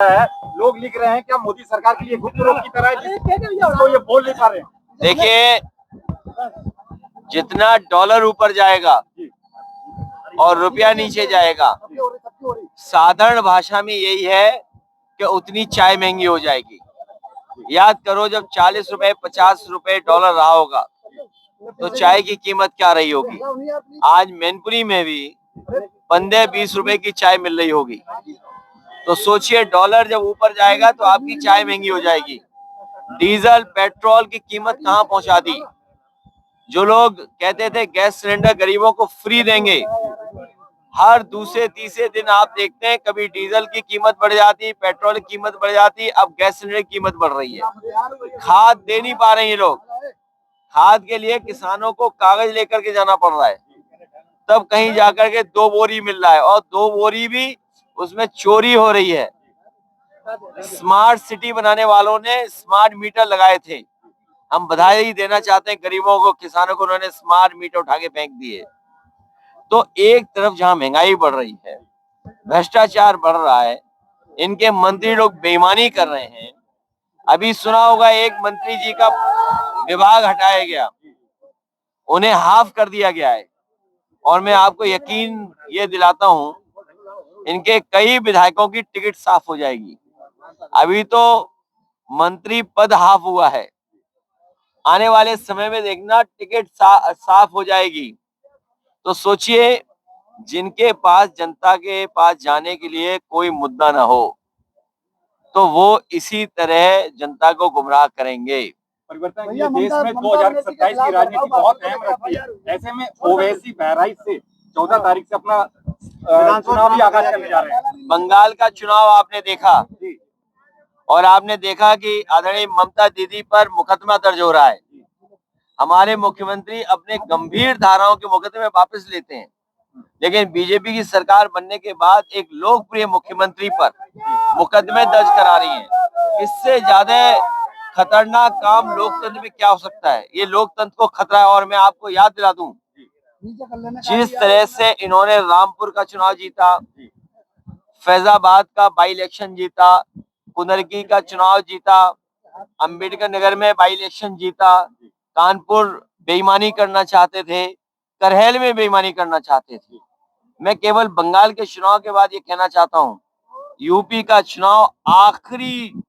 है, लोग लिख रहे हैं क्या मोदी सरकार के लिए गुप्तरोग की तरह है, तो ये बोल नहीं पा रहे हैं। देखिए, जितना डॉलर ऊपर जाएगा और रुपया नीचे जाएगा, साधारण भाषा में यही है कि उतनी चाय महंगी हो जाएगी। याद करो, जब 40 रुपए 50 रुपए डॉलर रहा होगा तो चाय की कीमत क्या रही होगी। आज मैनपुरी में भी 15-20 रुपए की चाय मिल रही होगी। तो सोचिए, डॉलर जब ऊपर जाएगा तो आपकी चाय महंगी हो जाएगी। डीजल पेट्रोल की कीमत कहां पहुंचा दी। जो लोग कहते थे गैस सिलेंडर गरीबों को फ्री देंगे, हर दूसरे तीसरे दिन आप देखते हैं कभी डीजल की कीमत बढ़ जाती, पेट्रोल की कीमत बढ़ जाती, अब गैस सिलेंडर की कीमत बढ़ रही है। खाद दे नहीं पा रहे हैं लोग। खाद के लिए किसानों को कागज लेकर के जाना पड़ रहा है, तब कहीं जाकर के 2 बोरी मिल रहा है, और 2 बोरी भी उसमें चोरी हो रही है। स्मार्ट सिटी बनाने वालों ने स्मार्ट मीटर लगाए थे। हम बधाई देना चाहते हैं गरीबों को, किसानों को, उन्होंने स्मार्ट मीटर उठा के फेंक दिए। तो एक तरफ जहां महंगाई बढ़ रही है, भ्रष्टाचार बढ़ रहा है, इनके मंत्री लोग बेईमानी कर रहे हैं। अभी सुना होगा एक मंत्री जी का विभाग हटाया गया, उन्हें हाफ कर दिया गया है। और मैं आपको यकीन ये दिलाता हूं, इनके कई विधायकों की टिकट साफ हो जाएगी। अभी तो मंत्री पद हाफ हुआ है, आने वाले समय में देखना टिकट साफ हो जाएगी। तो सोचिए, जिनके पास जनता के पास जाने के लिए कोई मुद्दा ना हो, तो वो इसी तरह जनता को गुमराह करेंगे। परिवर्तन ये देश में 2027 की राजनीति बहुत अहम रखती है। ऐसे में ओवैसी बहराइच से 14 तारीख से अपना चुनावी आगाज करने जा रहे हैं। बंगाल का चुनाव आपने देखा, और आपने देखा कि आदरणीय ममता दीदी पर मुकदमा दर्ज हो रहा है। हमारे मुख्यमंत्री अपने गंभीर धाराओं के मुकदमे वापस लेते हैं, लेकिन बीजेपी की सरकार बनने के बाद एक लोकप्रिय मुख्यमंत्री पर मुकदमे दर्ज करा रही है। इससे ज्यादा खतरनाक काम लोकतंत्र में क्या हो सकता है। ये लोकतंत्र को खतरा है। और मैं आपको याद दिला दूं, जिस तरह से इन्होंने रामपुर का चुनाव जीता, फैजाबाद का बाई इलेक्शन जीता, कुंदरकी का चुनाव जीता, अंबेडकर नगर में बाई इलेक्शन जीता, कानपुर बेईमानी करना चाहते थे, करहैल में बेईमानी करना चाहते थे। मैं केवल बंगाल के चुनाव के बाद ये कहना चाहता हूँ, यूपी का चुनाव आखिरी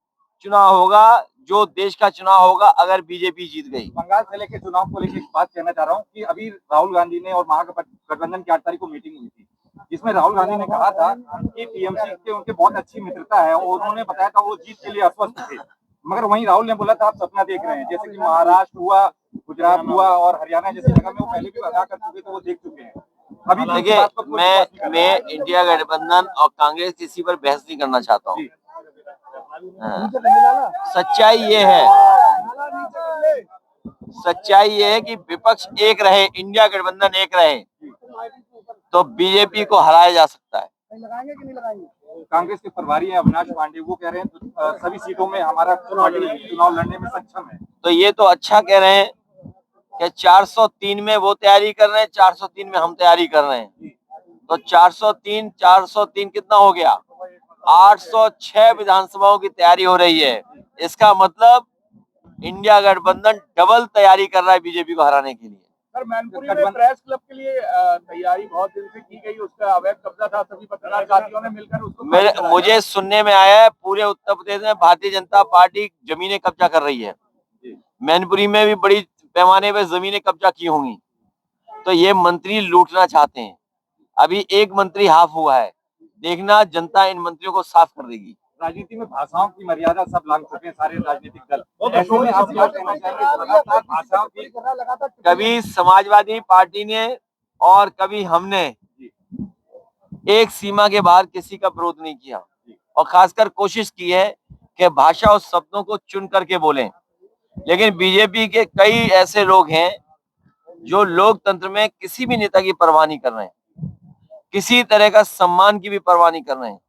चुनाव होगा जो देश का चुनाव होगा अगर बीजेपी जीत गई। बंगाल से लेकर चुनाव को लेकर एक बात कहना चाह रहा हूँ कि अभी राहुल गांधी ने और महागठबंधन की 8 तारीख को मीटिंग हुई थी, जिसमें राहुल गांधी ने कहा था कि टीएमसी के उनके बहुत अच्छी मित्रता है, और उन्होंने बताया था वो जीत के लिए आश्वस्त थे। मगर वहीं राहुल ने बोला था आप सपना देख रहे हैं, जैसे कि महाराष्ट्र हुआ, गुजरात हुआ और हरियाणा जैसी जगह में वो पहले भी अदा कर चुके थे, वो देख चुके हैं। अभी देखिए, मैं इंडिया गठबंधन और कांग्रेस किसी पर बहस नहीं करना चाहता हूँ। सच्चाई ये है कि विपक्ष एक रहे, इंडिया गठबंधन एक रहे, तो बीजेपी को हराया जा सकता है। कांग्रेस के प्रभारी हैं अविनाश पांडे, वो कह रहे हैं सभी सीटों में हमारा चुनाव लड़ने में सक्षम है। तो ये तो अच्छा कह रहे हैं कि 403 में वो तैयारी कर रहे हैं, 403 में हम तैयारी कर रहे हैं। तो 403 कितना हो गया? 806 विधानसभाओं की तैयारी हो रही है। इसका मतलब इंडिया गठबंधन डबल तैयारी कर रहा है बीजेपी को हराने के लिए। सर, मैनपुरी में प्रेस क्लब के लिए तैयारी बहुत दिन से की गई, उसका अवैध कब्जा था, सभी पत्रकार साथियों ने मिलकर उसको मुझे सुनने में आया है पूरे उत्तर प्रदेश में भारतीय जनता पार्टी जमीनें कब्जा कर रही है। मैनपुरी में भी बड़ी पैमाने पर जमीनें कब्जा की होंगी। तो ये मंत्री लूटना चाहते हैं। अभी एक मंत्री हाफ हुआ है, देखना जनता इन मंत्रियों को साफ कर देगी। राजनीति में भाषाओं की मर्यादा सब लांघ चुके हैं सारे राजनीतिक दल। ऐसे में आप क्या कहना चाहेंगे? लगातार भाषाओं की, कभी समाजवादी पार्टी ने और कभी हमने एक सीमा के बाहर किसी का विरोध नहीं किया, और खासकर कोशिश की है कि भाषा और शब्दों को चुन करके बोलें। लेकिन बीजेपी के कई ऐसे लोग हैं जो लोकतंत्र में किसी भी नेता की परवाह नहीं कर रहे हैं, किसी तरह का सम्मान की भी परवाह नहीं कर रहे हैं,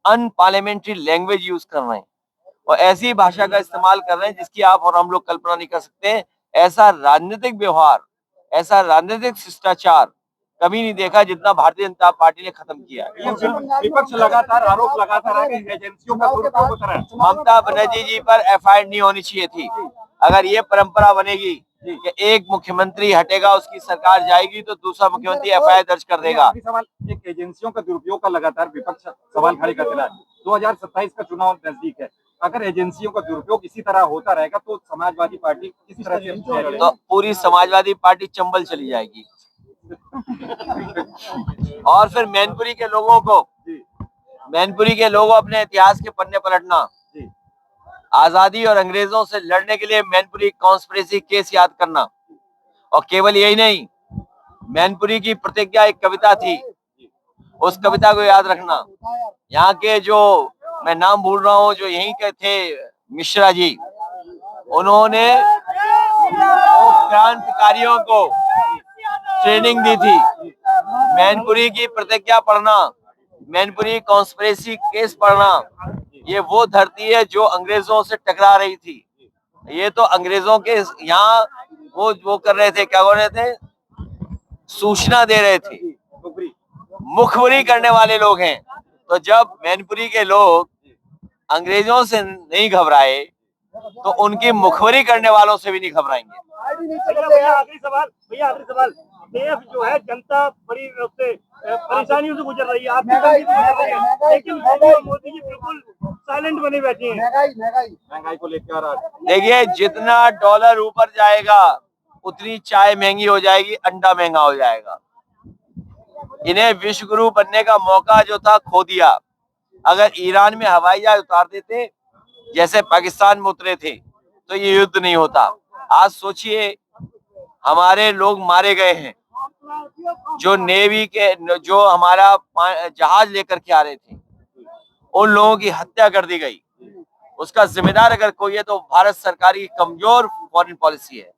अनपार्लियामेंट्री लैंग्वेज यूज कर रहे हैं, और ऐसी भाषा का इस्तेमाल कर रहे हैं जिसकी आप और हम लोग कल्पना नहीं कर सकते। ऐसा राजनीतिक व्यवहार, ऐसा राजनीतिक शिष्टाचार कभी नहीं देखा जितना भारतीय जनता पार्टी ने खत्म किया है। विपक्ष लगातार आरोप लगाता रहा कि एजेंसियों का दुरुपयोग होता रहा है। ममता बनर्जी जी पर एफआईआर नहीं होनी चाहिए थी। अगर ये परंपरा बनेगी कि एक मुख्यमंत्री हटेगा उसकी सरकार जाएगी तो दूसरा मुख्यमंत्री एफआईआर दर्ज कर देगा। आखिरी सवाल, एक एजेंसियों का दुरुपयोग का लगातार विपक्ष सवाल खड़े करते रहा है। 2027 का चुनाव नजदीक है, अगर एजेंसियों का दुरुपयोग इसी तरह होता रहेगा तो समाजवादी पार्टी किस तरह से लड़ेगी? तो पूरी समाजवादी पार्टी चंबल चली जाएगी। और फिर मैनपुरी के लोगों अपने इतिहास के पन्ने पलटना, आजादी और अंग्रेजों से लड़ने के लिए मैनपुरी कॉन्स्पिरेसी केस याद करना। और केवल यही नहीं, मैनपुरी की प्रतिज्ञा एक कविता थी, उस कविता को याद रखना। यहाँ के जो मैं नाम भूल रहा हूँ, जो यहीं के थे मिश्रा जी, उन्होंने क्रांतिकारियों को ट्रेनिंग दी थी। मैनपुरी की प्रतिज्ञा पढ़ना, मैनपुरी कॉन्स्पिरेसी केस पढ़ना, ये वो धरती है जो अंग्रेजों से टकरा रही थी। ये तो अंग्रेजों के यहाँ वो कर रहे थे, क्या कर रहे थे, सूचना दे रहे थे, मुखबरी करने वाले लोग हैं। तो जब मैनपुरी के लोग अंग्रेजों से नहीं घबराए तो उनकी मुखबरी करने वालों से भी नहीं घबराएंगे। आखिरी सवाल, देश जो है जनता बड़ी परेशानियों से गुजर रही है, लेकिन मोदी जी बिल्कुल साइलेंट बने बैठे हैं महंगाई को लेकर। देखिए, जितना डॉलर ऊपर जाएगा उतनी चाय महंगी हो जाएगी, अंडा महंगा हो जाएगा। इन्हें विश्व गुरु बनने का मौका जो था खो दिया। अगर ईरान में हवाई जहाज उतार देते जैसे पाकिस्तान में उतरे थे तो ये युद्ध नहीं होता। आज सोचिए, हमारे लोग मारे गए हैं, जो नेवी के, जो हमारा जहाज लेकर के आ रहे थे, उन लोगों की हत्या कर दी गई। उसका जिम्मेदार अगर कोई है तो भारत सरकार की कमजोर फॉरेन पॉलिसी है।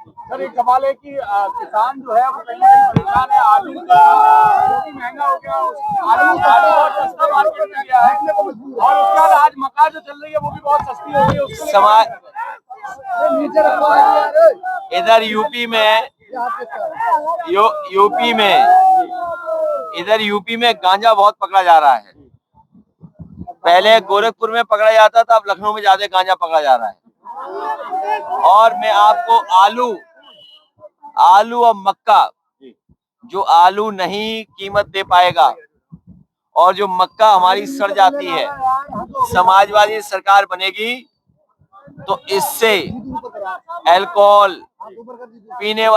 सर, एक सवाल है कि किसान जो है वो कहीं ना कहीं परेशान है। आलू भी महंगा हो गया, आलू बहुत सस्ता मार्केट में गया है, और उसके बाद आज मक्का जो चल रही है वो भी बहुत सस्ती हो गई है। समाज इधर यूपी में गांजा बहुत पकड़ा जा रहा है। पहले गोरखपुर में पकड़ा जाता था, अब लखनऊ में ज्यादा गांजा पकड़ा जा रहा है। और मैं आपको आलू और मक्का, जो आलू नहीं कीमत दे पाएगा और जो मक्का हमारी सड़ जाती है, समाजवादी सरकार बनेगी तो इससे अल्कोहल, पीने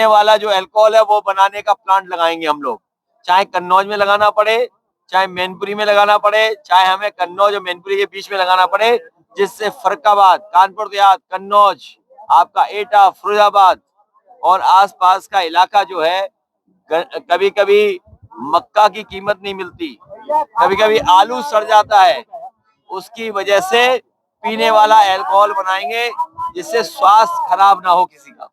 वाला जो अल्कोहल है वो बनाने का प्लांट लगाएंगे हम लोग। चाहे कन्नौज में लगाना पड़े, चाहे मैनपुरी में लगाना पड़े, चाहे हमें कन्नौज और मैनपुरी के बीच में लगाना पड़े, जिससे फर्रुखाबाद, कानपुर देहात, कन्नौज, आपका एटा, फिरोजाबाद और आसपास का इलाका जो है, कभी कभी मक्का की कीमत नहीं मिलती, कभी कभी आलू सड़ जाता है, उसकी वजह से पीने वाला अल्कोहल बनाएंगे जिससे स्वास्थ्य खराब ना हो किसी का।